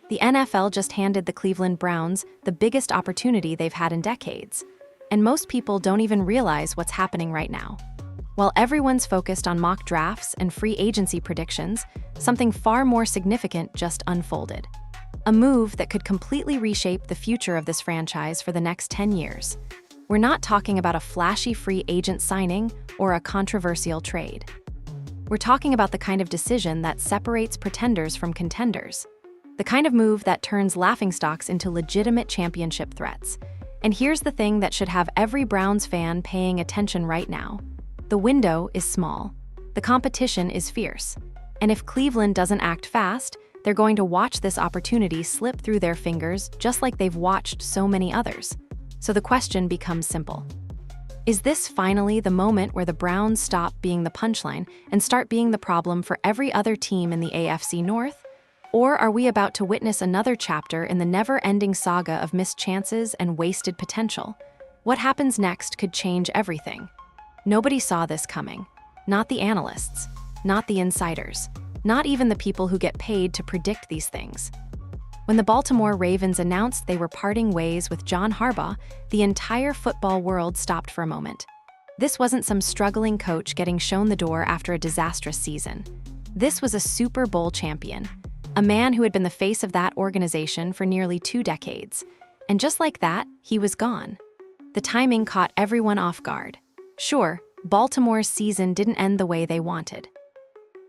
The NFL just handed the Cleveland Browns the biggest opportunity they've had in decades. And most people don't even realize what's happening right now. While everyone's focused on mock drafts and free agency predictions, something far more significant just unfolded. A move that could completely reshape the future of this franchise for the next 10 years. We're not talking about a flashy free agent signing or a controversial trade. We're talking about the kind of decision that separates pretenders from contenders. The kind of move that turns laughingstocks into legitimate championship threats. And here's the thing that should have every Browns fan paying attention right now. The window is small. The competition is fierce. And if Cleveland doesn't act fast, they're going to watch this opportunity slip through their fingers just like they've watched so many others. So the question becomes simple. Is this finally the moment where the Browns stop being the punchline and start being the problem for every other team in the AFC North? Or are we about to witness another chapter in the never-ending saga of missed chances and wasted potential? What happens next could change everything. Nobody saw this coming. Not the analysts, not the insiders, not even the people who get paid to predict these things. When the Baltimore Ravens announced they were parting ways with John Harbaugh, the entire football world stopped for a moment. This wasn't some struggling coach getting shown the door after a disastrous season. This was a Super Bowl champion, a man who had been the face of that organization for nearly 2 decades. And just like that, he was gone. The timing caught everyone off guard. Sure, Baltimore's season didn't end the way they wanted.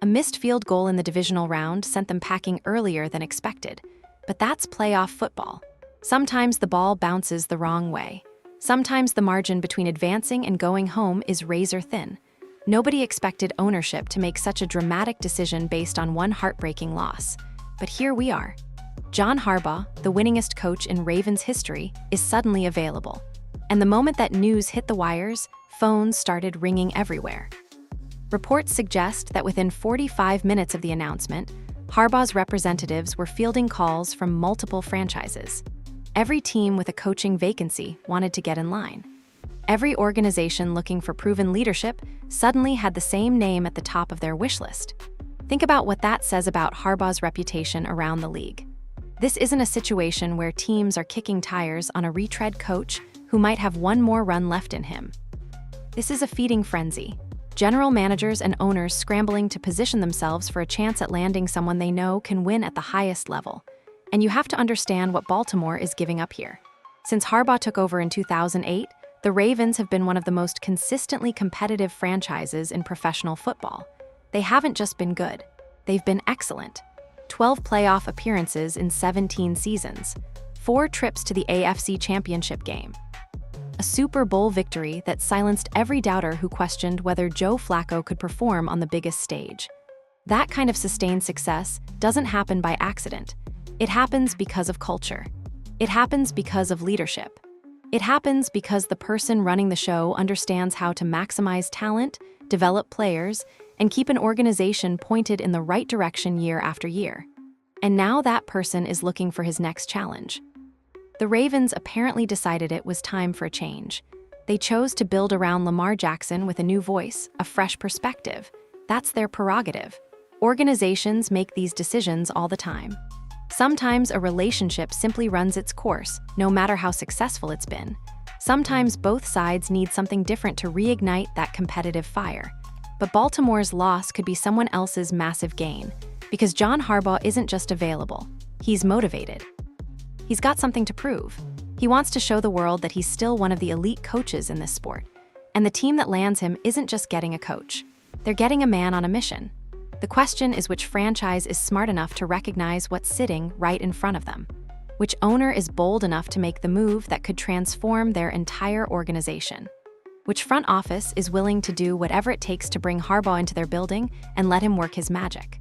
A missed field goal in the divisional round sent them packing earlier than expected. But that's playoff football. Sometimes the ball bounces the wrong way. Sometimes the margin between advancing and going home is razor thin. Nobody expected ownership to make such a dramatic decision based on one heartbreaking loss. But here we are. John Harbaugh, the winningest coach in Ravens history, is suddenly available. And the moment that news hit the wires, phones started ringing everywhere. Reports suggest that within 45 minutes of the announcement, Harbaugh's representatives were fielding calls from multiple franchises. Every team with a coaching vacancy wanted to get in line. Every organization looking for proven leadership suddenly had the same name at the top of their wish list. Think about what that says about Harbaugh's reputation around the league. This isn't a situation where teams are kicking tires on a retread coach who might have one more run left in him. This is a feeding frenzy. General managers and owners scrambling to position themselves for a chance at landing someone they know can win at the highest level. And you have to understand what Baltimore is giving up here. Since Harbaugh took over in 2008, the Ravens have been one of the most consistently competitive franchises in professional football. They haven't just been good, they've been excellent. 12 playoff appearances in 17 seasons, 4 trips to the AFC Championship game. A Super Bowl victory that silenced every doubter who questioned whether Joe Flacco could perform on the biggest stage. That kind of sustained success doesn't happen by accident. It happens because of culture. It happens because of leadership. It happens because the person running the show understands how to maximize talent, develop players, and keep an organization pointed in the right direction year after year. And now that person is looking for his next challenge. The Ravens apparently decided it was time for a change. They chose to build around Lamar Jackson with a new voice, a fresh perspective. That's their prerogative. Organizations make these decisions all the time. Sometimes a relationship simply runs its course, no matter how successful it's been. Sometimes both sides need something different to reignite that competitive fire. But Baltimore's loss could be someone else's massive gain, because John Harbaugh isn't just available, he's motivated. He's got something to prove. He wants to show the world that he's still one of the elite coaches in this sport. And the team that lands him isn't just getting a coach. They're getting a man on a mission. The question is which franchise is smart enough to recognize what's sitting right in front of them. Which owner is bold enough to make the move that could transform their entire organization. Which front office is willing to do whatever it takes to bring Harbaugh into their building and let him work his magic.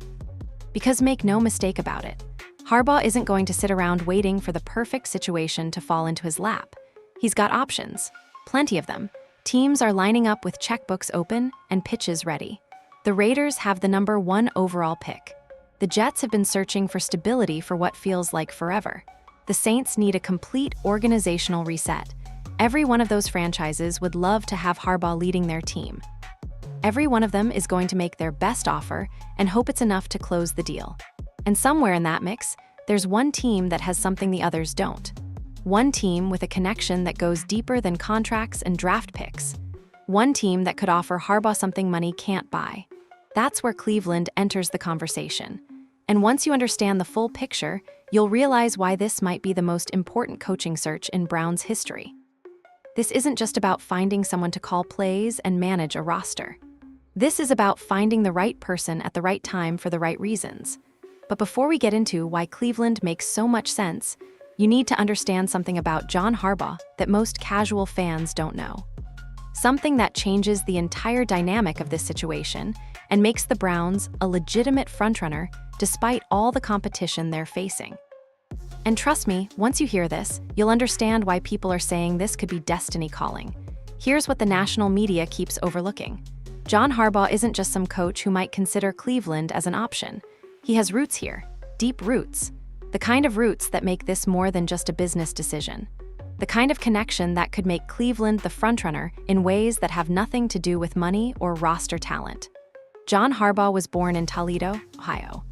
Because make no mistake about it, Harbaugh isn't going to sit around waiting for the perfect situation to fall into his lap. He's got options, plenty of them. Teams are lining up with checkbooks open and pitches ready. The Raiders have the number 1 overall pick. The Jets have been searching for stability for what feels like forever. The Saints need a complete organizational reset. Every one of those franchises would love to have Harbaugh leading their team. Every one of them is going to make their best offer and hope it's enough to close the deal. And somewhere in that mix, there's one team that has something the others don't. One team with a connection that goes deeper than contracts and draft picks. One team that could offer Harbaugh something money can't buy. That's where Cleveland enters the conversation. And once you understand the full picture, you'll realize why this might be the most important coaching search in Browns history. This isn't just about finding someone to call plays and manage a roster. This is about finding the right person at the right time for the right reasons. But before we get into why Cleveland makes so much sense, you need to understand something about John Harbaugh that most casual fans don't know. Something that changes the entire dynamic of this situation and makes the Browns a legitimate frontrunner despite all the competition they're facing. And trust me, once you hear this, you'll understand why people are saying this could be destiny calling. Here's what the national media keeps overlooking. John Harbaugh isn't just some coach who might consider Cleveland as an option. He has roots here, deep roots. The kind of roots that make this more than just a business decision. The kind of connection that could make Cleveland the frontrunner in ways that have nothing to do with money or roster talent. John Harbaugh was born in Toledo, Ohio.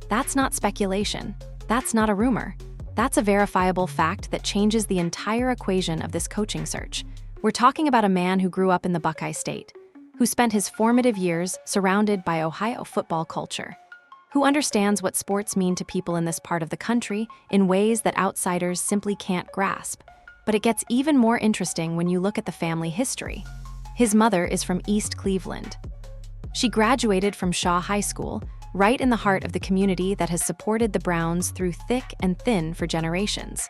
That's not speculation. That's not a rumor. That's a verifiable fact that changes the entire equation of this coaching search. We're talking about a man who grew up in the Buckeye State, who spent his formative years surrounded by Ohio football culture, who understands what sports mean to people in this part of the country in ways that outsiders simply can't grasp. But it gets even more interesting when you look at the family history. His mother is from East Cleveland. She graduated from Shaw High School, right in the heart of the community that has supported the Browns through thick and thin for generations.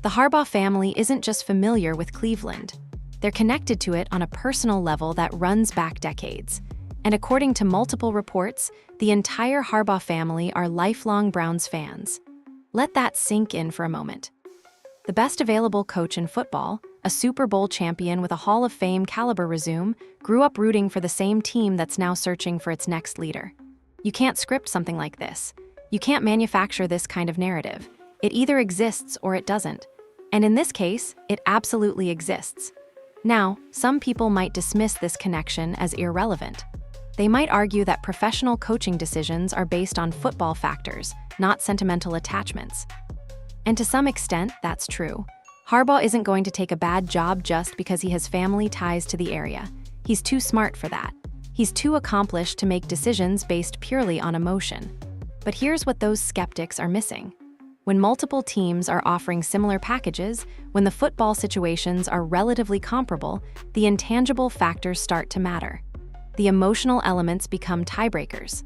The Harbaugh family isn't just familiar with Cleveland. They're connected to it on a personal level that runs back decades. And according to multiple reports, the entire Harbaugh family are lifelong Browns fans. Let that sink in for a moment. The best available coach in football, a Super Bowl champion with a Hall of Fame caliber resume, grew up rooting for the same team that's now searching for its next leader. You can't script something like this. You can't manufacture this kind of narrative. It either exists or it doesn't. And in this case, it absolutely exists. Now, some people might dismiss this connection as irrelevant. They might argue that professional coaching decisions are based on football factors, not sentimental attachments. And to some extent, that's true. Harbaugh isn't going to take a bad job just because he has family ties to the area. He's too smart for that. He's too accomplished to make decisions based purely on emotion. But here's what those skeptics are missing. When multiple teams are offering similar packages, when the football situations are relatively comparable, the intangible factors start to matter. The emotional elements become tiebreakers.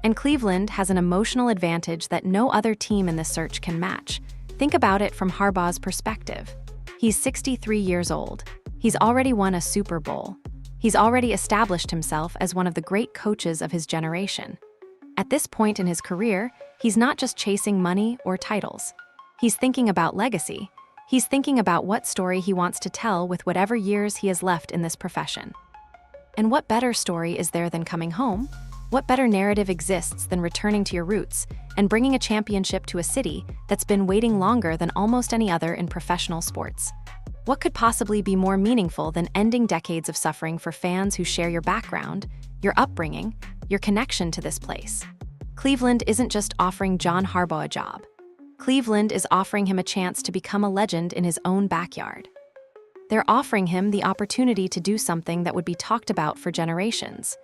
And Cleveland has an emotional advantage that no other team in this search can match. Think about it from Harbaugh's perspective. He's 63 years old. He's already won a Super Bowl. He's already established himself as one of the great coaches of his generation. At this point in his career, he's not just chasing money or titles. He's thinking about legacy. He's thinking about what story he wants to tell with whatever years he has left in this profession. And what better story is there than coming home? What better narrative exists than returning to your roots and bringing a championship to a city that's been waiting longer than almost any other in professional sports? What could possibly be more meaningful than ending decades of suffering for fans who share your background, your upbringing, your connection to this place? Cleveland isn't just offering John Harbaugh a job. Cleveland is offering him a chance to become a legend in his own backyard. They're offering him the opportunity to do something that would be talked about for generations.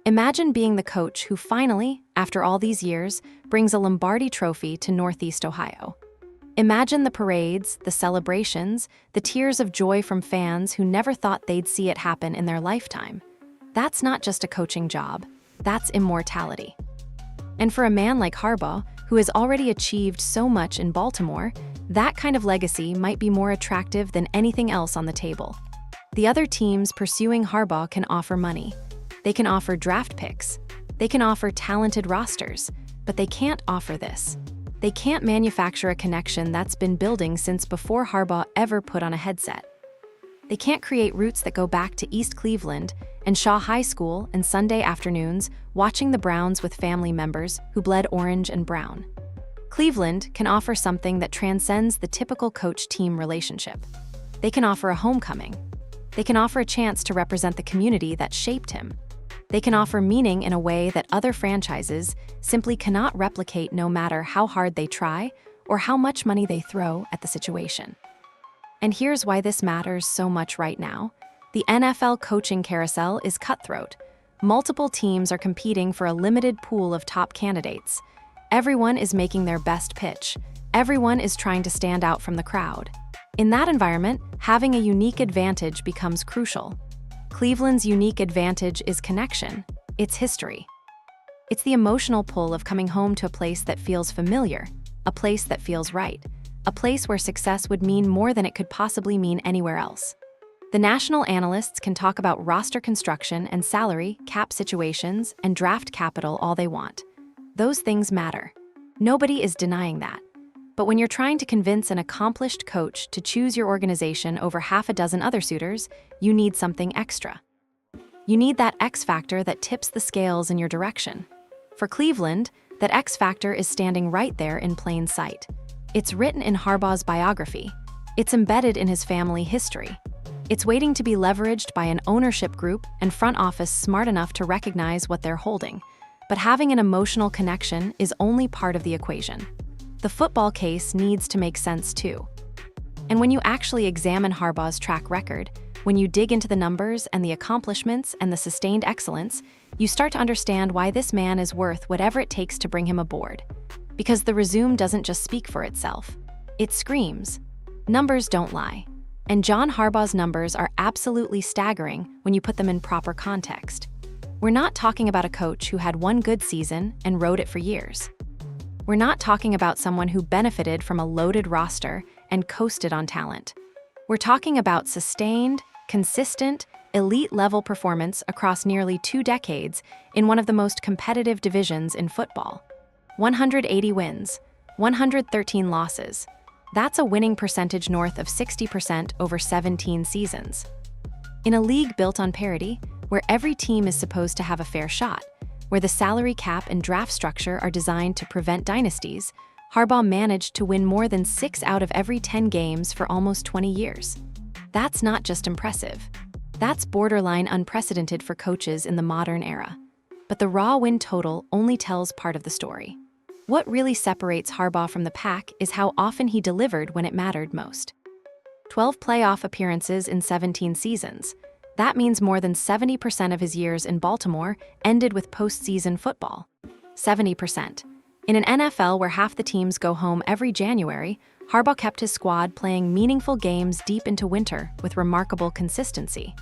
Imagine being the coach who finally, after all these years, brings a Lombardi trophy to Northeast Ohio. Imagine the parades, the celebrations, the tears of joy from fans who never thought they'd see it happen in their lifetime. That's not just a coaching job, that's immortality. And for a man like Harbaugh, who has already achieved so much in Baltimore, that kind of legacy might be more attractive than anything else on the table. The other teams pursuing Harbaugh can offer money. They can offer draft picks. They can offer talented rosters, but they can't offer this. They can't manufacture a connection that's been building since before Harbaugh ever put on a headset. They can't create roots that go back to East Cleveland and Shaw High School and Sunday afternoons watching the Browns with family members who bled orange and brown. Cleveland can offer something that transcends the typical coach-team relationship. They can offer a homecoming. They can offer a chance to represent the community that shaped him. They can offer meaning in a way that other franchises simply cannot replicate, no matter how hard they try or how much money they throw at the situation. And here's why this matters so much right now. The NFL coaching carousel is cutthroat. Multiple teams are competing for a limited pool of top candidates. Everyone is making their best pitch. Everyone is trying to stand out from the crowd. In that environment, having a unique advantage becomes crucial. Cleveland's unique advantage is connection. It's history. It's the emotional pull of coming home to a place that feels familiar, a place that feels right, a place where success would mean more than it could possibly mean anywhere else. The national analysts can talk about roster construction and salary, cap situations, and draft capital all they want. Those things matter. Nobody is denying that. But when you're trying to convince an accomplished coach to choose your organization over half a dozen other suitors, you need something extra. You need that X factor that tips the scales in your direction. For Cleveland, that X factor is standing right there in plain sight. It's written in Harbaugh's biography. It's embedded in his family history. It's waiting to be leveraged by an ownership group and front office smart enough to recognize what they're holding. But having an emotional connection is only part of the equation. The football case needs to make sense too. And when you actually examine Harbaugh's track record, when you dig into the numbers and the accomplishments and the sustained excellence, you start to understand why this man is worth whatever it takes to bring him aboard. Because the resume doesn't just speak for itself. It screams. Numbers don't lie. And John Harbaugh's numbers are absolutely staggering when you put them in proper context. We're not talking about a coach who had one good season and rode it for years. We're not talking about someone who benefited from a loaded roster and coasted on talent. We're talking about sustained, consistent, elite-level performance across nearly 2 decades in one of the most competitive divisions in football. 180 wins, 113 losses. That's a winning percentage north of 60% over 17 seasons. In a league built on parity, where every team is supposed to have a fair shot, where the salary cap and draft structure are designed to prevent dynasties, Harbaugh managed to win more than 6 out of every 10 games for almost 20 years. That's not just impressive. That's borderline unprecedented for coaches in the modern era. But the raw win total only tells part of the story. What really separates Harbaugh from the pack is how often he delivered when it mattered most. 12 playoff appearances in 17 seasons. That means more than 70% of his years in Baltimore ended with postseason football. 70%. In an NFL where half the teams go home every January, Harbaugh kept his squad playing meaningful games deep into winter with remarkable consistency.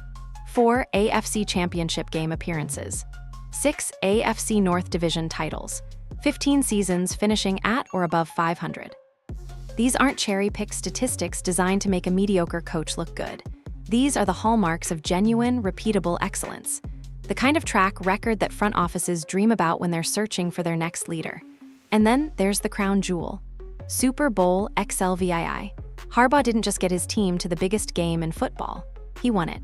4 AFC Championship game appearances. 6 AFC North Division titles. 15 seasons finishing at or above 500. These aren't cherry-picked statistics designed to make a mediocre coach look good. These are the hallmarks of genuine, repeatable excellence. The kind of track record that front offices dream about when they're searching for their next leader. And then there's the crown jewel. Super Bowl XLVII. Harbaugh didn't just get his team to the biggest game in football. He won it.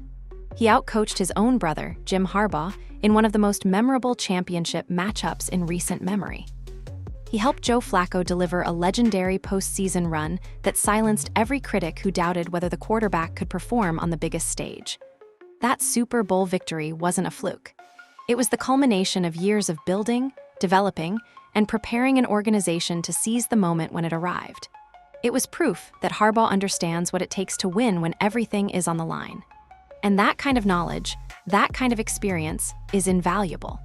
He outcoached his own brother, Jim Harbaugh, in one of the most memorable championship matchups in recent memory. He helped Joe Flacco deliver a legendary postseason run that silenced every critic who doubted whether the quarterback could perform on the biggest stage. That Super Bowl victory wasn't a fluke. It was the culmination of years of building, developing, and preparing an organization to seize the moment when it arrived. It was proof that Harbaugh understands what it takes to win when everything is on the line. And that kind of knowledge, that kind of experience, is invaluable.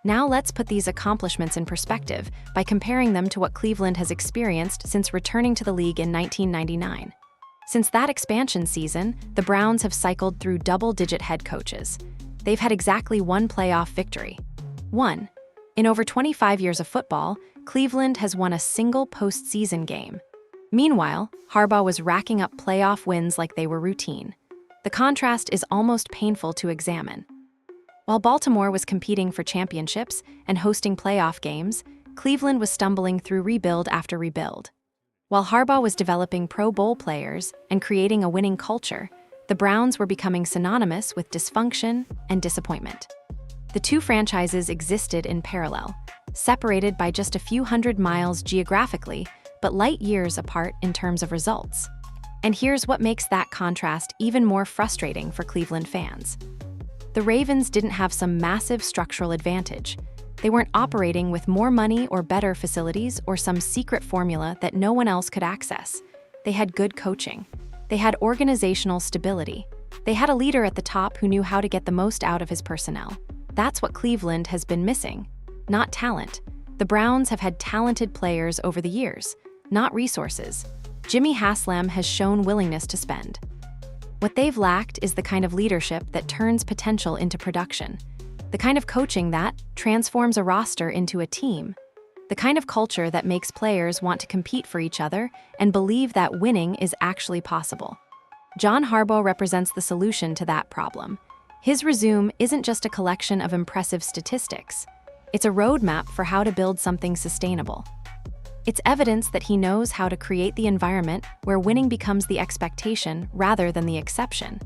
Now let's put these accomplishments in perspective by comparing them to what Cleveland has experienced since returning to the league in 1999. Since that expansion season, the Browns have cycled through double-digit head coaches. They've had exactly one playoff victory. One. In over 25 years of football, Cleveland has won a single postseason game. Meanwhile, Harbaugh was racking up playoff wins like they were routine. The contrast is almost painful to examine. While Baltimore was competing for championships and hosting playoff games, Cleveland was stumbling through rebuild after rebuild. While Harbaugh was developing Pro Bowl players and creating a winning culture, the Browns were becoming synonymous with dysfunction and disappointment. The two franchises existed in parallel, separated by just a few hundred miles geographically, but light years apart in terms of results. And here's what makes that contrast even more frustrating for Cleveland fans. The Ravens didn't have some massive structural advantage. They weren't operating with more money or better facilities or some secret formula that no one else could access. They had good coaching. They had organizational stability. They had a leader at the top who knew how to get the most out of his personnel. That's what Cleveland has been missing, not talent. The Browns have had talented players over the years, not resources. Jimmy Haslam has shown willingness to spend. What they've lacked is the kind of leadership that turns potential into production, the kind of coaching that transforms a roster into a team, the kind of culture that makes players want to compete for each other and believe that winning is actually possible. John Harbaugh represents the solution to that problem. His resume isn't just a collection of impressive statistics. It's a roadmap for how to build something sustainable. It's evidence that he knows how to create the environment where winning becomes the expectation rather than the exception.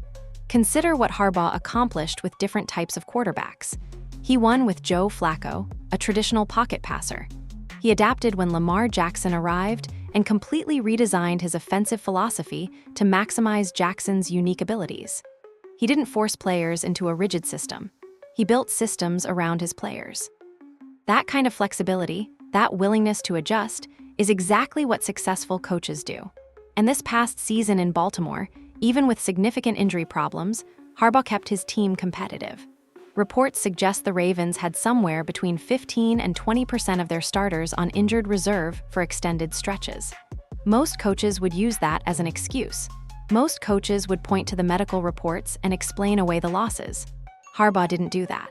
Consider what Harbaugh accomplished with different types of quarterbacks. He won with Joe Flacco, a traditional pocket passer. He adapted when Lamar Jackson arrived and completely redesigned his offensive philosophy to maximize Jackson's unique abilities. He didn't force players into a rigid system. He built systems around his players. That kind of flexibility, that willingness to adjust, is exactly what successful coaches do. And this past season in Baltimore, even with significant injury problems, Harbaugh kept his team competitive. Reports suggest the Ravens had somewhere between 15 and 20% of their starters on injured reserve for extended stretches. Most coaches would use that as an excuse. Most coaches would point to the medical reports and explain away the losses. Harbaugh didn't do that.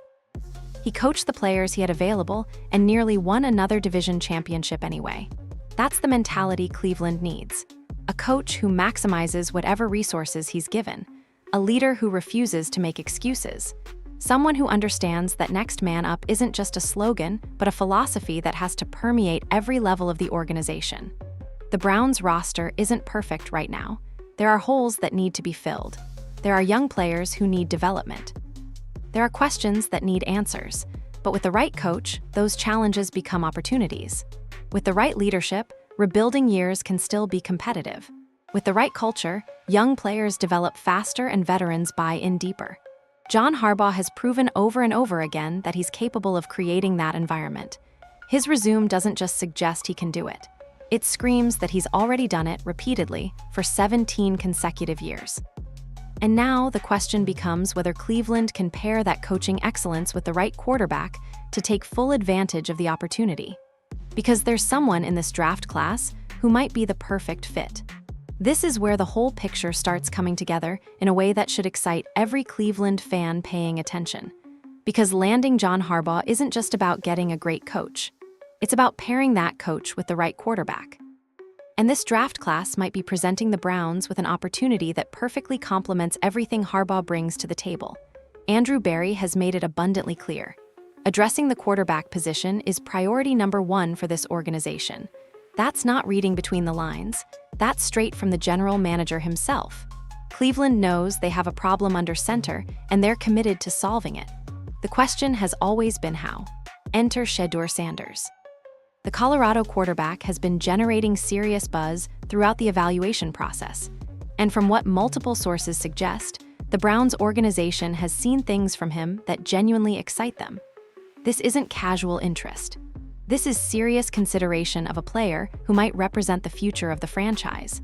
He coached the players he had available and nearly won another division championship anyway. That's the mentality Cleveland needs. A coach who maximizes whatever resources he's given. A leader who refuses to make excuses. Someone who understands that next man up isn't just a slogan, but a philosophy that has to permeate every level of the organization. The Browns roster isn't perfect right now. There are holes that need to be filled. There are young players who need development. There are questions that need answers, but with the right coach, those challenges become opportunities. With the right leadership, rebuilding years can still be competitive. With the right culture, young players develop faster and veterans buy in deeper. John Harbaugh has proven over and over again that he's capable of creating that environment. His resume doesn't just suggest he can do it. It screams that he's already done it repeatedly for 17 consecutive years. And now the question becomes whether Cleveland can pair that coaching excellence with the right quarterback to take full advantage of the opportunity. Because there's someone in this draft class who might be the perfect fit. This is where the whole picture starts coming together in a way that should excite every Cleveland fan paying attention. Because landing John Harbaugh isn't just about getting a great coach. It's about pairing that coach with the right quarterback. And this draft class might be presenting the Browns with an opportunity that perfectly complements everything Harbaugh brings to the table. Andrew Berry has made it abundantly clear. Addressing the quarterback position is priority number one for this organization. That's not reading between the lines. That's straight from the general manager himself. Cleveland knows they have a problem under center, and they're committed to solving it. The question has always been how. Enter Shedeur Sanders. The Colorado quarterback has been generating serious buzz throughout the evaluation process. And from what multiple sources suggest, the Browns organization has seen things from him that genuinely excite them. This isn't casual interest. This is serious consideration of a player who might represent the future of the franchise.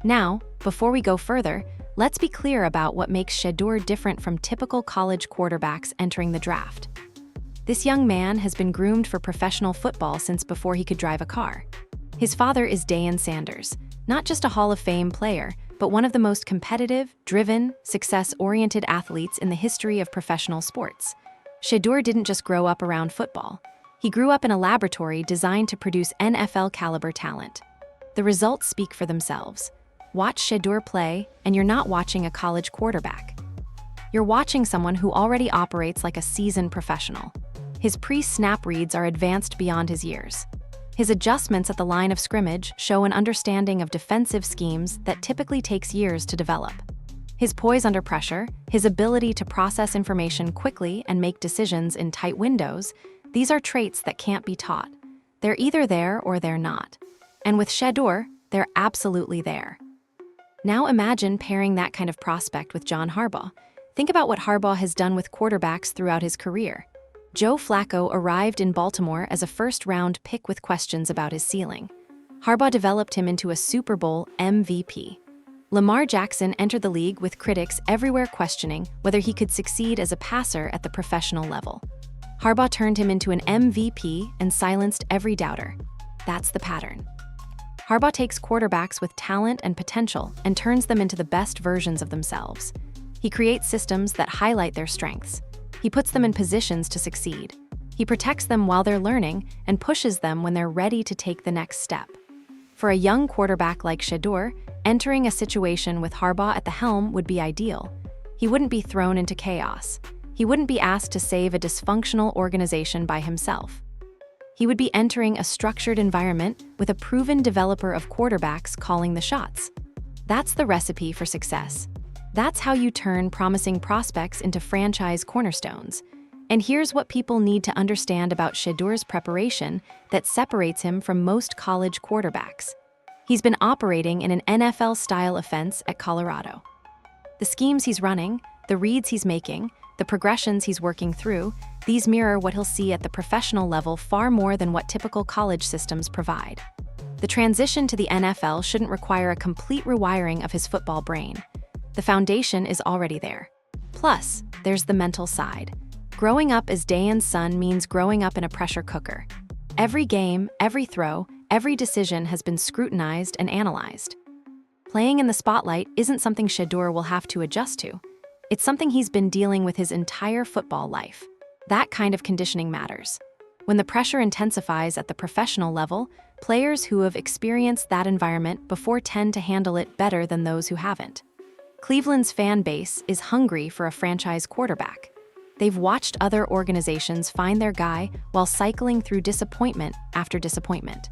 Now, before we go further, let's be clear about what makes Shedeur different from typical college quarterbacks entering the draft. This young man has been groomed for professional football since before he could drive a car. His father is Deion Sanders, not just a Hall of Fame player, but one of the most competitive, driven, success-oriented athletes in the history of professional sports. Shedeur didn't just grow up around football. He grew up in a laboratory designed to produce NFL-caliber talent. The results speak for themselves. Watch Shedeur play, and you're not watching a college quarterback. You're watching someone who already operates like a seasoned professional. His pre-snap reads are advanced beyond his years. His adjustments at the line of scrimmage show an understanding of defensive schemes that typically takes years to develop. His poise under pressure, his ability to process information quickly and make decisions in tight windows, these are traits that can't be taught. They're either there or they're not. And with Shedeur, they're absolutely there. Now imagine pairing that kind of prospect with John Harbaugh. Think about what Harbaugh has done with quarterbacks throughout his career. Joe Flacco arrived in Baltimore as a first-round pick with questions about his ceiling. Harbaugh developed him into a Super Bowl MVP. Lamar Jackson entered the league with critics everywhere questioning whether he could succeed as a passer at the professional level. Harbaugh turned him into an MVP and silenced every doubter. That's the pattern. Harbaugh takes quarterbacks with talent and potential and turns them into the best versions of themselves. He creates systems that highlight their strengths. He puts them in positions to succeed. He protects them while they're learning and pushes them when they're ready to take the next step. For a young quarterback like Shedeur, entering a situation with Harbaugh at the helm would be ideal. He wouldn't be thrown into chaos. He wouldn't be asked to save a dysfunctional organization by himself. He would be entering a structured environment with a proven developer of quarterbacks calling the shots. That's the recipe for success. That's how you turn promising prospects into franchise cornerstones. And here's what people need to understand about Shedeur's preparation that separates him from most college quarterbacks. He's been operating in an NFL-style offense at Colorado. The schemes he's running, the reads he's making, the progressions he's working through, these mirror what he'll see at the professional level far more than what typical college systems provide. The transition to the NFL shouldn't require a complete rewiring of his football brain. The foundation is already there. Plus, there's the mental side. Growing up as Dayan's son means growing up in a pressure cooker. Every game, every throw, every decision has been scrutinized and analyzed. Playing in the spotlight isn't something Shedeur will have to adjust to. It's something he's been dealing with his entire football life. That kind of conditioning matters. When the pressure intensifies at the professional level, players who have experienced that environment before tend to handle it better than those who haven't. Cleveland's fan base is hungry for a franchise quarterback. They've watched other organizations find their guy while cycling through disappointment after disappointment.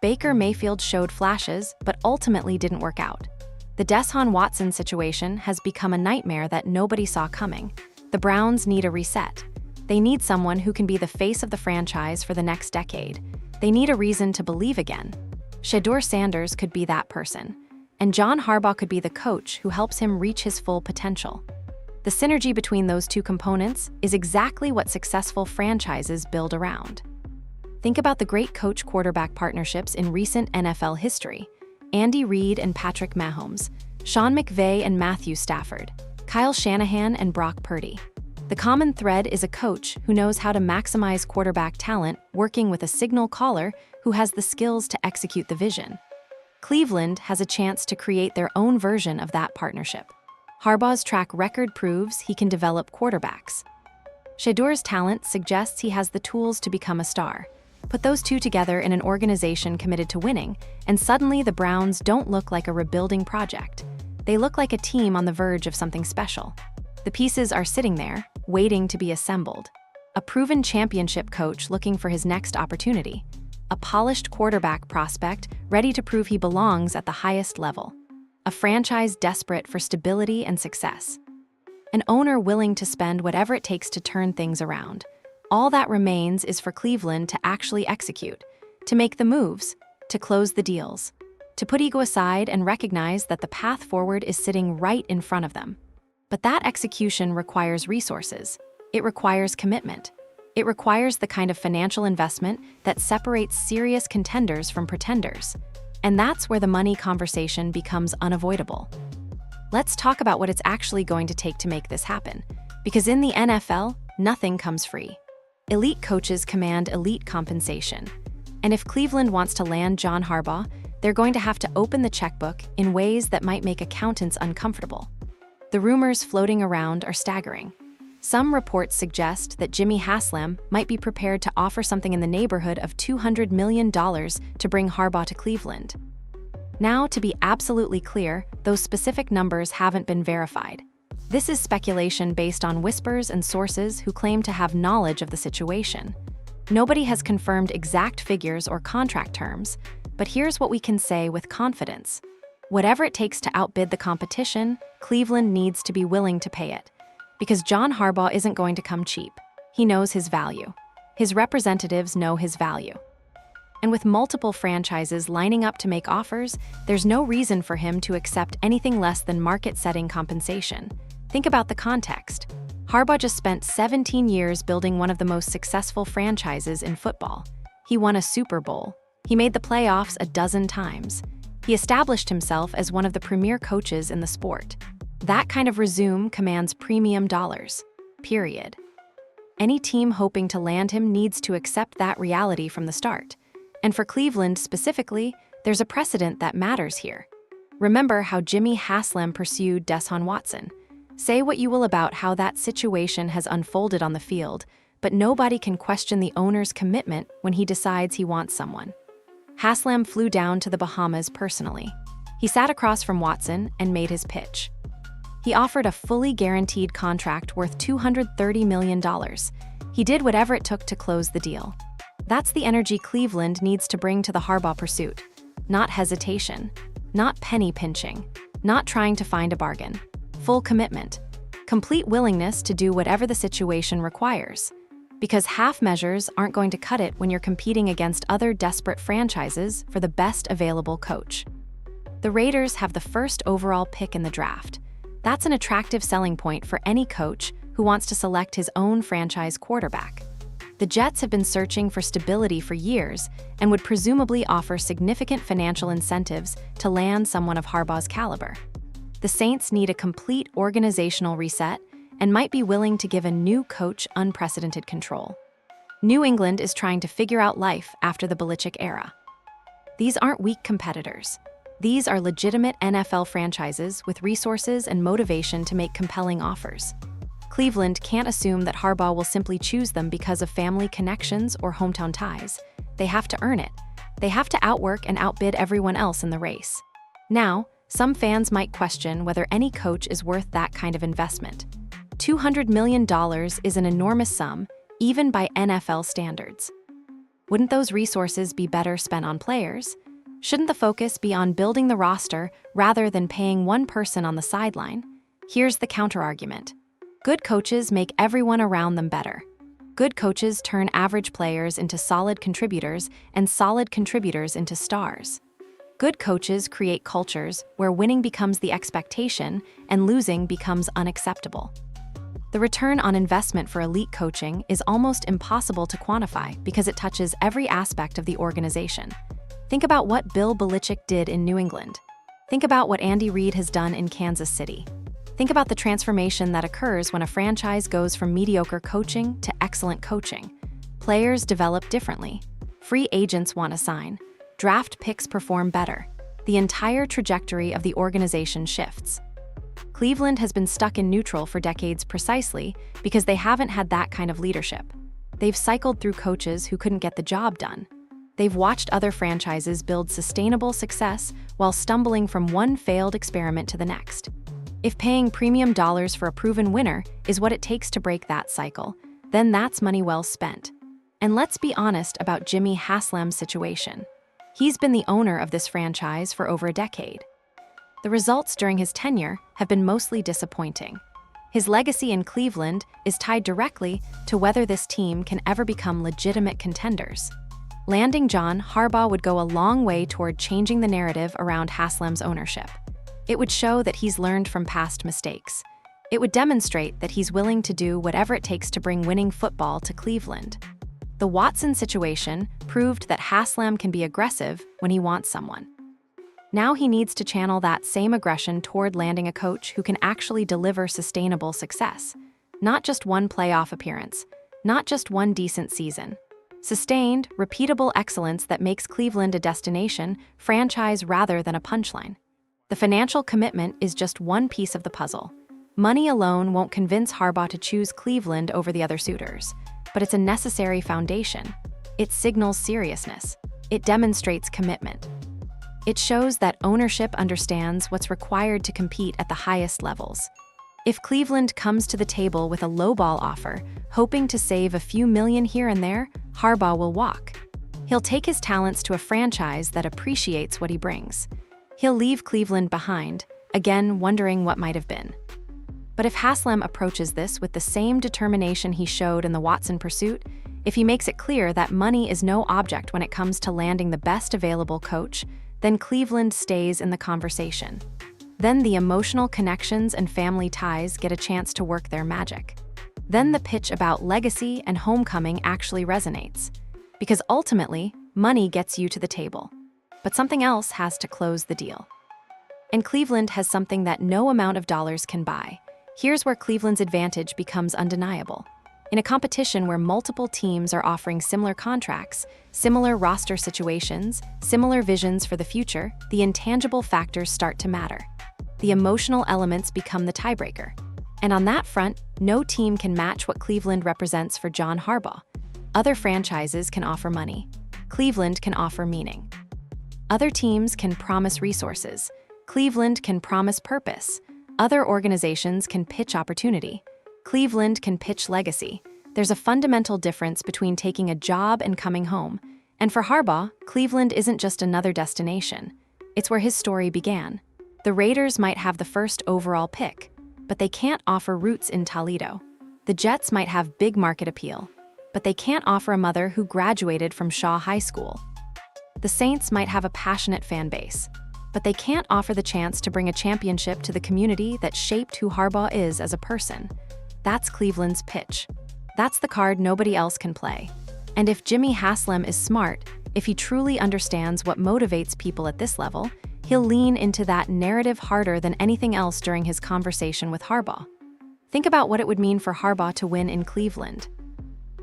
Baker Mayfield showed flashes, but ultimately didn't work out. The Deshaun Watson situation has become a nightmare that nobody saw coming. The Browns need a reset. They need someone who can be the face of the franchise for the next decade. They need a reason to believe again. Shedeur Sanders could be that person. And John Harbaugh could be the coach who helps him reach his full potential. The synergy between those two components is exactly what successful franchises build around. Think about the great coach-quarterback partnerships in recent NFL history. Andy Reid and Patrick Mahomes, Sean McVay and Matthew Stafford, Kyle Shanahan and Brock Purdy. The common thread is a coach who knows how to maximize quarterback talent working with a signal caller who has the skills to execute the vision. Cleveland has a chance to create their own version of that partnership. Harbaugh's track record proves he can develop quarterbacks. Shedeur's talent suggests he has the tools to become a star. Put those two together in an organization committed to winning, and suddenly the Browns don't look like a rebuilding project. They look like a team on the verge of something special. The pieces are sitting there, waiting to be assembled. A proven championship coach looking for his next opportunity. A polished quarterback prospect ready to prove he belongs at the highest level. A franchise desperate for stability and success. An owner willing to spend whatever it takes to turn things around. All that remains is for Cleveland to actually execute, to make the moves, to close the deals, to put ego aside and recognize that the path forward is sitting right in front of them. But that execution requires resources. It requires commitment. It requires the kind of financial investment that separates serious contenders from pretenders. And that's where the money conversation becomes unavoidable. Let's talk about what it's actually going to take to make this happen. Because in the NFL, nothing comes free. Elite coaches command elite compensation. And if Cleveland wants to land John Harbaugh, they're going to have to open the checkbook in ways that might make accountants uncomfortable. The rumors floating around are staggering. Some reports suggest that Jimmy Haslam might be prepared to offer something in the neighborhood of $200 million to bring Harbaugh to Cleveland. Now, to be absolutely clear, those specific numbers haven't been verified. This is speculation based on whispers and sources who claim to have knowledge of the situation. Nobody has confirmed exact figures or contract terms, but here's what we can say with confidence. Whatever it takes to outbid the competition, Cleveland needs to be willing to pay it. Because John Harbaugh isn't going to come cheap. He knows his value. His representatives know his value. And with multiple franchises lining up to make offers, there's no reason for him to accept anything less than market-setting compensation. Think about the context. Harbaugh just spent 17 years building one of the most successful franchises in football. He won a Super Bowl. He made the playoffs a dozen times. He established himself as one of the premier coaches in the sport. That kind of resume commands premium dollars. Period. Any team hoping to land him needs to accept that reality from the start. And for Cleveland specifically, there's a precedent that matters here. Remember how Jimmy Haslam pursued Deshaun Watson. Say what you will about how that situation has unfolded on the field, but nobody can question the owner's commitment when he decides he wants someone. Haslam flew down to the Bahamas personally. He sat across from Watson and made his pitch. He offered a fully guaranteed contract worth $230 million. He did whatever it took to close the deal. That's the energy Cleveland needs to bring to the Harbaugh pursuit. Not hesitation, not penny pinching, not trying to find a bargain. Full commitment, complete willingness to do whatever the situation requires. Because half measures aren't going to cut it when you're competing against other desperate franchises for the best available coach. The Raiders have the first overall pick in the draft. That's an attractive selling point for any coach who wants to select his own franchise quarterback. The Jets have been searching for stability for years and would presumably offer significant financial incentives to land someone of Harbaugh's caliber. The Saints need a complete organizational reset and might be willing to give a new coach unprecedented control. New England is trying to figure out life after the Belichick era. These aren't weak competitors. These are legitimate NFL franchises with resources and motivation to make compelling offers. Cleveland can't assume that Harbaugh will simply choose them because of family connections or hometown ties. They have to earn it. They have to outwork and outbid everyone else in the race. Now, some fans might question whether any coach is worth that kind of investment. $200 million is an enormous sum, even by NFL standards. Wouldn't those resources be better spent on players? Shouldn't the focus be on building the roster rather than paying one person on the sideline? Here's the counterargument. Good coaches make everyone around them better. Good coaches turn average players into solid contributors and solid contributors into stars. Good coaches create cultures where winning becomes the expectation and losing becomes unacceptable. The return on investment for elite coaching is almost impossible to quantify because it touches every aspect of the organization. Think about what Bill Belichick did in New England. Think about what Andy Reid has done in Kansas City. Think about the transformation that occurs when a franchise goes from mediocre coaching to excellent coaching. Players develop differently. Free agents want to sign. Draft picks perform better. The entire trajectory of the organization shifts. Cleveland has been stuck in neutral for decades precisely because they haven't had that kind of leadership. They've cycled through coaches who couldn't get the job done. They've watched other franchises build sustainable success while stumbling from one failed experiment to the next. If paying premium dollars for a proven winner is what it takes to break that cycle, then that's money well spent. And let's be honest about Jimmy Haslam's situation. He's been the owner of this franchise for over a decade. The results during his tenure have been mostly disappointing. His legacy in Cleveland is tied directly to whether this team can ever become legitimate contenders. Landing John Harbaugh would go a long way toward changing the narrative around Haslam's ownership. It would show that he's learned from past mistakes. It would demonstrate that he's willing to do whatever it takes to bring winning football to Cleveland. The Watson situation proved that Haslam can be aggressive when he wants someone. Now he needs to channel that same aggression toward landing a coach who can actually deliver sustainable success. Not just one playoff appearance, not just one decent season. Sustained, repeatable excellence that makes Cleveland a destination franchise rather than a punchline. The financial commitment is just one piece of the puzzle. Money alone won't convince Harbaugh to choose Cleveland over the other suitors. But it's a necessary foundation. It signals seriousness. It demonstrates commitment. It shows that ownership understands what's required to compete at the highest levels. If Cleveland comes to the table with a lowball offer, hoping to save a few million here and there, Harbaugh will walk. He'll take his talents to a franchise that appreciates what he brings. He'll leave Cleveland behind, again wondering what might have been. But if Haslam approaches this with the same determination he showed in the Watson pursuit, if he makes it clear that money is no object when it comes to landing the best available coach, then Cleveland stays in the conversation. Then the emotional connections and family ties get a chance to work their magic. Then the pitch about legacy and homecoming actually resonates. Because ultimately, money gets you to the table. But something else has to close the deal. And Cleveland has something that no amount of dollars can buy. Here's where Cleveland's advantage becomes undeniable. In a competition where multiple teams are offering similar contracts, similar roster situations, similar visions for the future, the intangible factors start to matter. The emotional elements become the tiebreaker. And on that front, no team can match what Cleveland represents for John Harbaugh. Other franchises can offer money. Cleveland can offer meaning. Other teams can promise resources. Cleveland can promise purpose. Other organizations can pitch opportunity. Cleveland can pitch legacy. There's a fundamental difference between taking a job and coming home. And for Harbaugh, Cleveland isn't just another destination. It's where his story began. The Raiders might have the first overall pick, but they can't offer roots in Toledo. The Jets might have big market appeal, but they can't offer a mother who graduated from Shaw High School. The Saints might have a passionate fan base, but they can't offer the chance to bring a championship to the community that shaped who Harbaugh is as a person. That's Cleveland's pitch. That's the card nobody else can play. And if Jimmy Haslam is smart, if he truly understands what motivates people at this level, he'll lean into that narrative harder than anything else during his conversation with Harbaugh. Think about what it would mean for Harbaugh to win in Cleveland.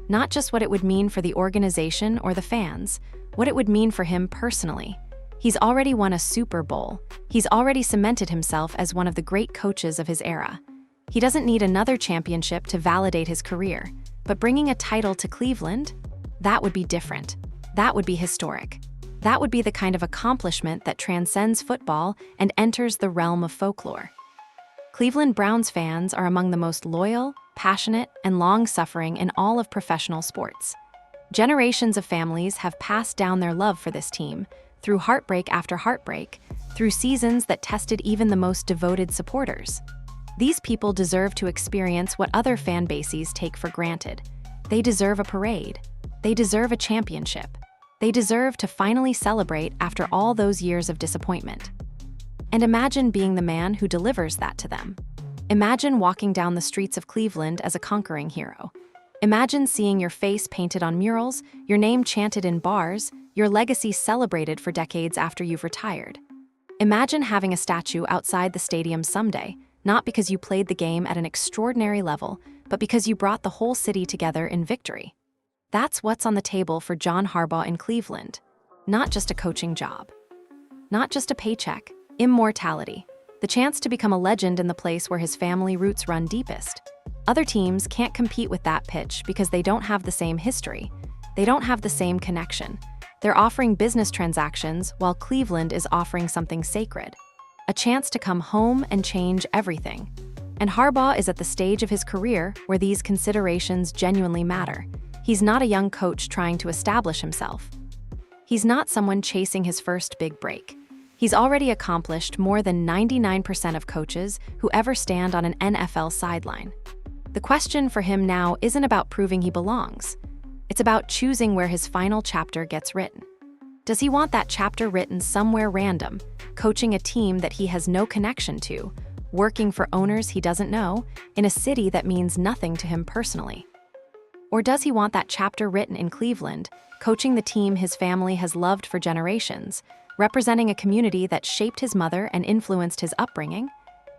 Not just what it would mean for the organization or the fans, what it would mean for him personally. He's already won a Super Bowl. He's already cemented himself as one of the great coaches of his era. He doesn't need another championship to validate his career, but bringing a title to Cleveland, that would be different. That would be historic. That would be the kind of accomplishment that transcends football and enters the realm of folklore. Cleveland Browns fans are among the most loyal, passionate, and long-suffering in all of professional sports. Generations of families have passed down their love for this team, through heartbreak after heartbreak, through seasons that tested even the most devoted supporters. These people deserve to experience what other fan bases take for granted. They deserve a parade. They deserve a championship. They deserve to finally celebrate after all those years of disappointment. And imagine being the man who delivers that to them. Imagine walking down the streets of Cleveland as a conquering hero. Imagine seeing your face painted on murals, your name chanted in bars, your legacy celebrated for decades after you've retired. Imagine having a statue outside the stadium someday, not because you played the game at an extraordinary level, but because you brought the whole city together in victory. That's what's on the table for John Harbaugh in Cleveland. Not just a coaching job. Not just a paycheck. Immortality. The chance to become a legend in the place where his family roots run deepest. Other teams can't compete with that pitch because they don't have the same history. They don't have the same connection. They're offering business transactions while Cleveland is offering something sacred. A chance to come home and change everything. And Harbaugh is at the stage of his career where these considerations genuinely matter. He's not a young coach trying to establish himself. He's not someone chasing his first big break. He's already accomplished more than 99% of coaches who ever stand on an NFL sideline. The question for him now isn't about proving he belongs. It's about choosing where his final chapter gets written. Does he want that chapter written somewhere random, coaching a team that he has no connection to, working for owners he doesn't know, in a city that means nothing to him personally? Or does he want that chapter written in Cleveland, coaching the team his family has loved for generations, representing a community that shaped his mother and influenced his upbringing?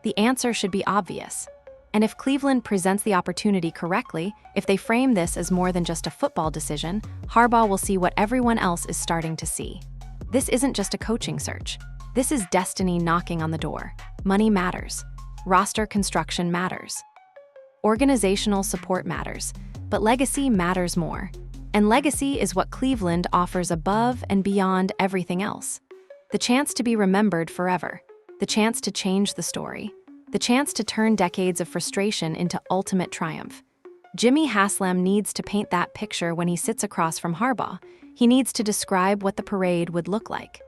The answer should be obvious. And if Cleveland presents the opportunity correctly, if they frame this as more than just a football decision, Harbaugh will see what everyone else is starting to see. This isn't just a coaching search. This is destiny knocking on the door. Money matters. Roster construction matters. Organizational support matters. But legacy matters more. And legacy is what Cleveland offers above and beyond everything else. The chance to be remembered forever. The chance to change the story. The chance to turn decades of frustration into ultimate triumph. Jimmy Haslam needs to paint that picture when he sits across from Harbaugh. He needs to describe what the parade would look like.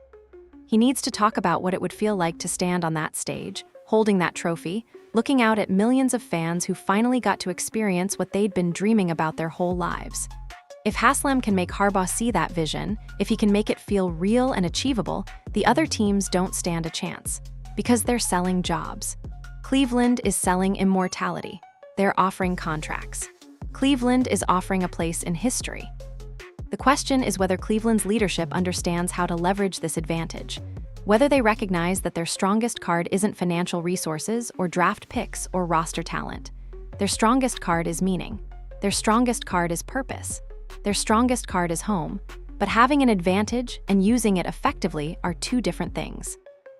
He needs to talk about what it would feel like to stand on that stage, holding that trophy, looking out at millions of fans who finally got to experience what they'd been dreaming about their whole lives. If Haslam can make Harbaugh see that vision, if he can make it feel real and achievable, the other teams don't stand a chance. Because they're selling jobs. Cleveland is selling immortality. They're offering contracts. Cleveland is offering a place in history. The question is whether Cleveland's leadership understands how to leverage this advantage, whether they recognize that their strongest card isn't financial resources or draft picks or roster talent. Their strongest card is meaning. Their strongest card is purpose. Their strongest card is home. But having an advantage and using it effectively are two different things.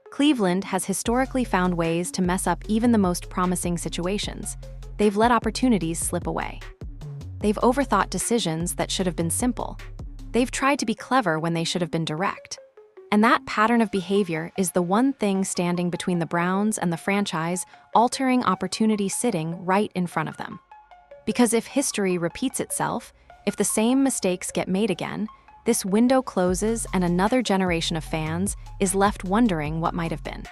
Cleveland has historically found ways to mess up even the most promising situations. They've let opportunities slip away. They've overthought decisions that should have been simple. They've tried to be clever when they should have been direct. And that pattern of behavior is the one thing standing between the Browns and the franchise, altering opportunity sitting right in front of them. Because if history repeats itself, if the same mistakes get made again, this window closes and another generation of fans is left wondering what might have been.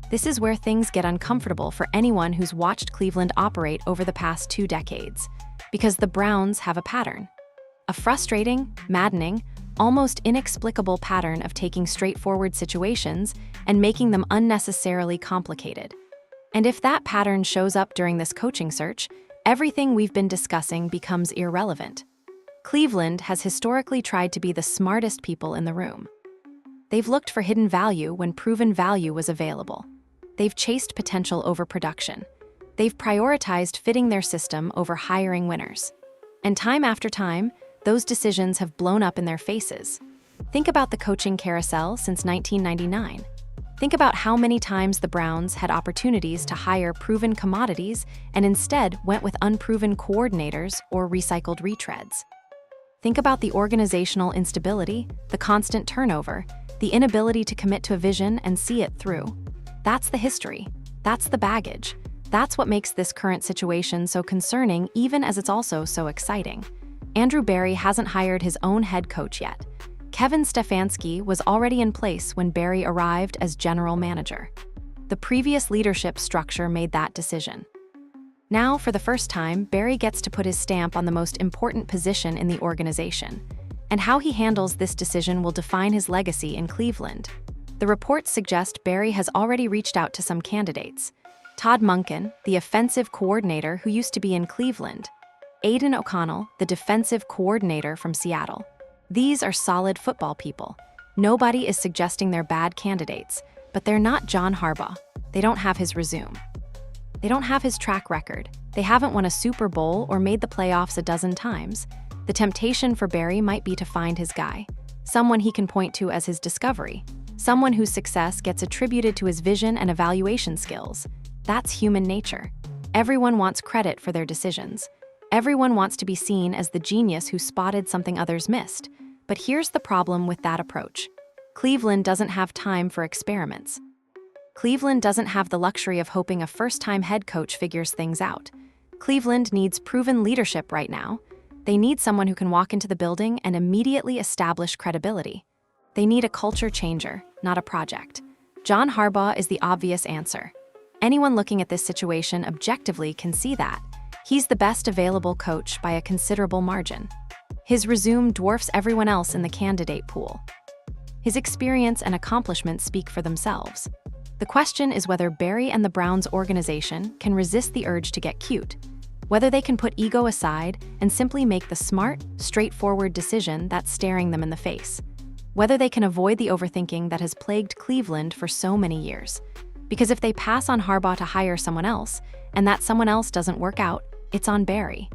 This is where things get uncomfortable for anyone who's watched Cleveland operate over the past 2 decades, because the Browns have a pattern. A frustrating, maddening, almost inexplicable pattern of taking straightforward situations and making them unnecessarily complicated. And if that pattern shows up during this coaching search, everything we've been discussing becomes irrelevant. Cleveland has historically tried to be the smartest people in the room. They've looked for hidden value when proven value was available. They've chased potential over production. They've prioritized fitting their system over hiring winners. And time after time, those decisions have blown up in their faces. Think about the coaching carousel since 1999. Think about how many times the Browns had opportunities to hire proven commodities and instead went with unproven coordinators or recycled retreads. Think about the organizational instability, the constant turnover, the inability to commit to a vision and see it through. That's the history. That's the baggage. That's what makes this current situation so concerning, even as it's also so exciting. Andrew Berry hasn't hired his own head coach yet. Kevin Stefanski was already in place when Berry arrived as general manager. The previous leadership structure made that decision. Now, for the first time, Berry gets to put his stamp on the most important position in the organization. And how he handles this decision will define his legacy in Cleveland. The reports suggest Berry has already reached out to some candidates. Todd Monken, the offensive coordinator who used to be in Cleveland. Aidan O'Connell, the defensive coordinator from Seattle. These are solid football people. Nobody is suggesting they're bad candidates, but they're not John Harbaugh. They don't have his resume. They don't have his track record. They haven't won a Super Bowl or made the playoffs a dozen times. The temptation for Berry might be to find his guy, someone he can point to as his discovery, someone whose success gets attributed to his vision and evaluation skills. That's human nature. Everyone wants credit for their decisions. Everyone wants to be seen as the genius who spotted something others missed. But here's the problem with that approach. Cleveland doesn't have time for experiments. Cleveland doesn't have the luxury of hoping a first-time head coach figures things out. Cleveland needs proven leadership right now. They need someone who can walk into the building and immediately establish credibility. They need a culture changer, not a project. John Harbaugh is the obvious answer. Anyone looking at this situation objectively can see that. He's the best available coach by a considerable margin. His resume dwarfs everyone else in the candidate pool. His experience and accomplishments speak for themselves. The question is whether Berry and the Browns organization can resist the urge to get cute, whether they can put ego aside and simply make the smart, straightforward decision that's staring them in the face, whether they can avoid the overthinking that has plagued Cleveland for so many years. Because if they pass on Harbaugh to hire someone else, and that someone else doesn't work out, it's on Berry.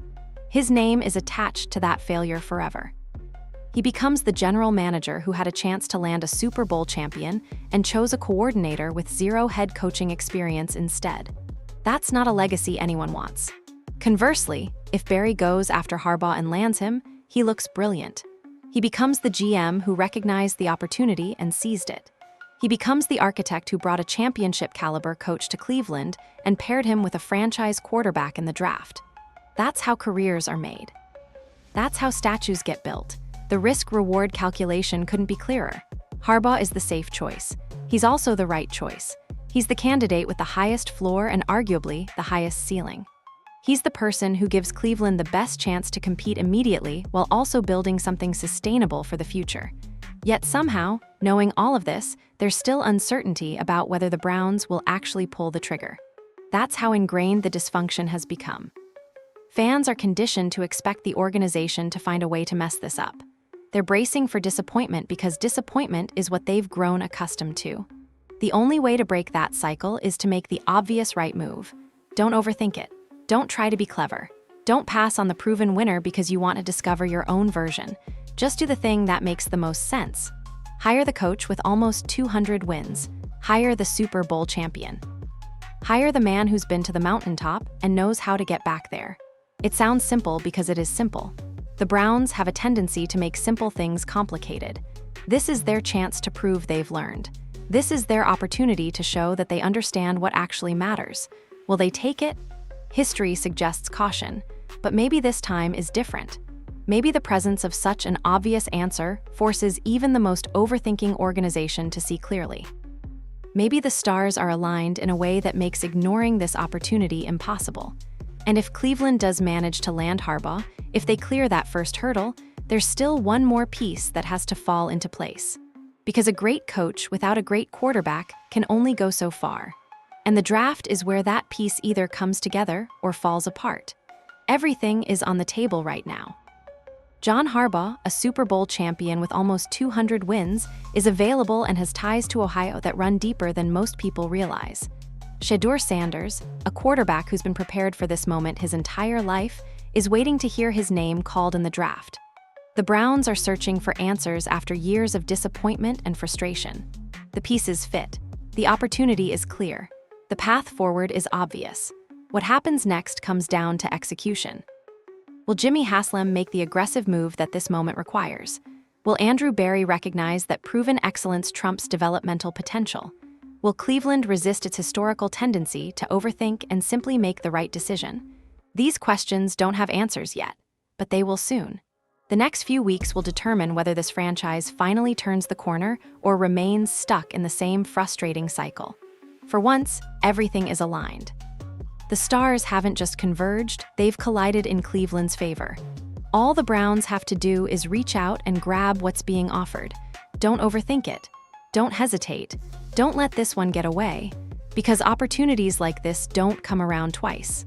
His name is attached to that failure forever. He becomes the general manager who had a chance to land a Super Bowl champion and chose a coordinator with 0 head coaching experience instead. That's not a legacy anyone wants. Conversely, if Berry goes after Harbaugh and lands him, he looks brilliant. He becomes the GM who recognized the opportunity and seized it. He becomes the architect who brought a championship-caliber coach to Cleveland and paired him with a franchise quarterback in the draft. That's how careers are made. That's how statues get built. The risk-reward calculation couldn't be clearer. Harbaugh is the safe choice. He's also the right choice. He's the candidate with the highest floor and arguably the highest ceiling. He's the person who gives Cleveland the best chance to compete immediately while also building something sustainable for the future. Yet somehow, knowing all of this, there's still uncertainty about whether the Browns will actually pull the trigger. That's how ingrained the dysfunction has become. Fans are conditioned to expect the organization to find a way to mess this up. They're bracing for disappointment because disappointment is what they've grown accustomed to. The only way to break that cycle is to make the obvious right move. Don't overthink it. Don't try to be clever. Don't pass on the proven winner because you want to discover your own version. Just do the thing that makes the most sense. Hire the coach with almost 200 wins. Hire the Super Bowl champion. Hire the man who's been to the mountaintop and knows how to get back there. It sounds simple because it is simple. The Browns have a tendency to make simple things complicated. This is their chance to prove they've learned. This is their opportunity to show that they understand what actually matters. Will they take it? History suggests caution, but maybe this time is different. Maybe the presence of such an obvious answer forces even the most overthinking organization to see clearly. Maybe the stars are aligned in a way that makes ignoring this opportunity impossible. And if Cleveland does manage to land Harbaugh, if they clear that first hurdle, there's still one more piece that has to fall into place. Because a great coach without a great quarterback can only go so far. And the draft is where that piece either comes together or falls apart. Everything is on the table right now. John Harbaugh, a Super Bowl champion with almost 200 wins, is available and has ties to Ohio that run deeper than most people realize. Shedeur Sanders, a quarterback who's been prepared for this moment his entire life, is waiting to hear his name called in the draft. The Browns are searching for answers after years of disappointment and frustration. The pieces fit. The opportunity is clear. The path forward is obvious. What happens next comes down to execution. Will Jimmy Haslam make the aggressive move that this moment requires? Will Andrew Berry recognize that proven excellence trumps developmental potential? Will Cleveland resist its historical tendency to overthink and simply make the right decision? These questions don't have answers yet, but they will soon. The next few weeks will determine whether this franchise finally turns the corner or remains stuck in the same frustrating cycle. For once, everything is aligned. The stars haven't just converged, they've collided in Cleveland's favor. All the Browns have to do is reach out and grab what's being offered. Don't overthink it. Don't hesitate. Don't let this one get away. Because opportunities like this don't come around twice.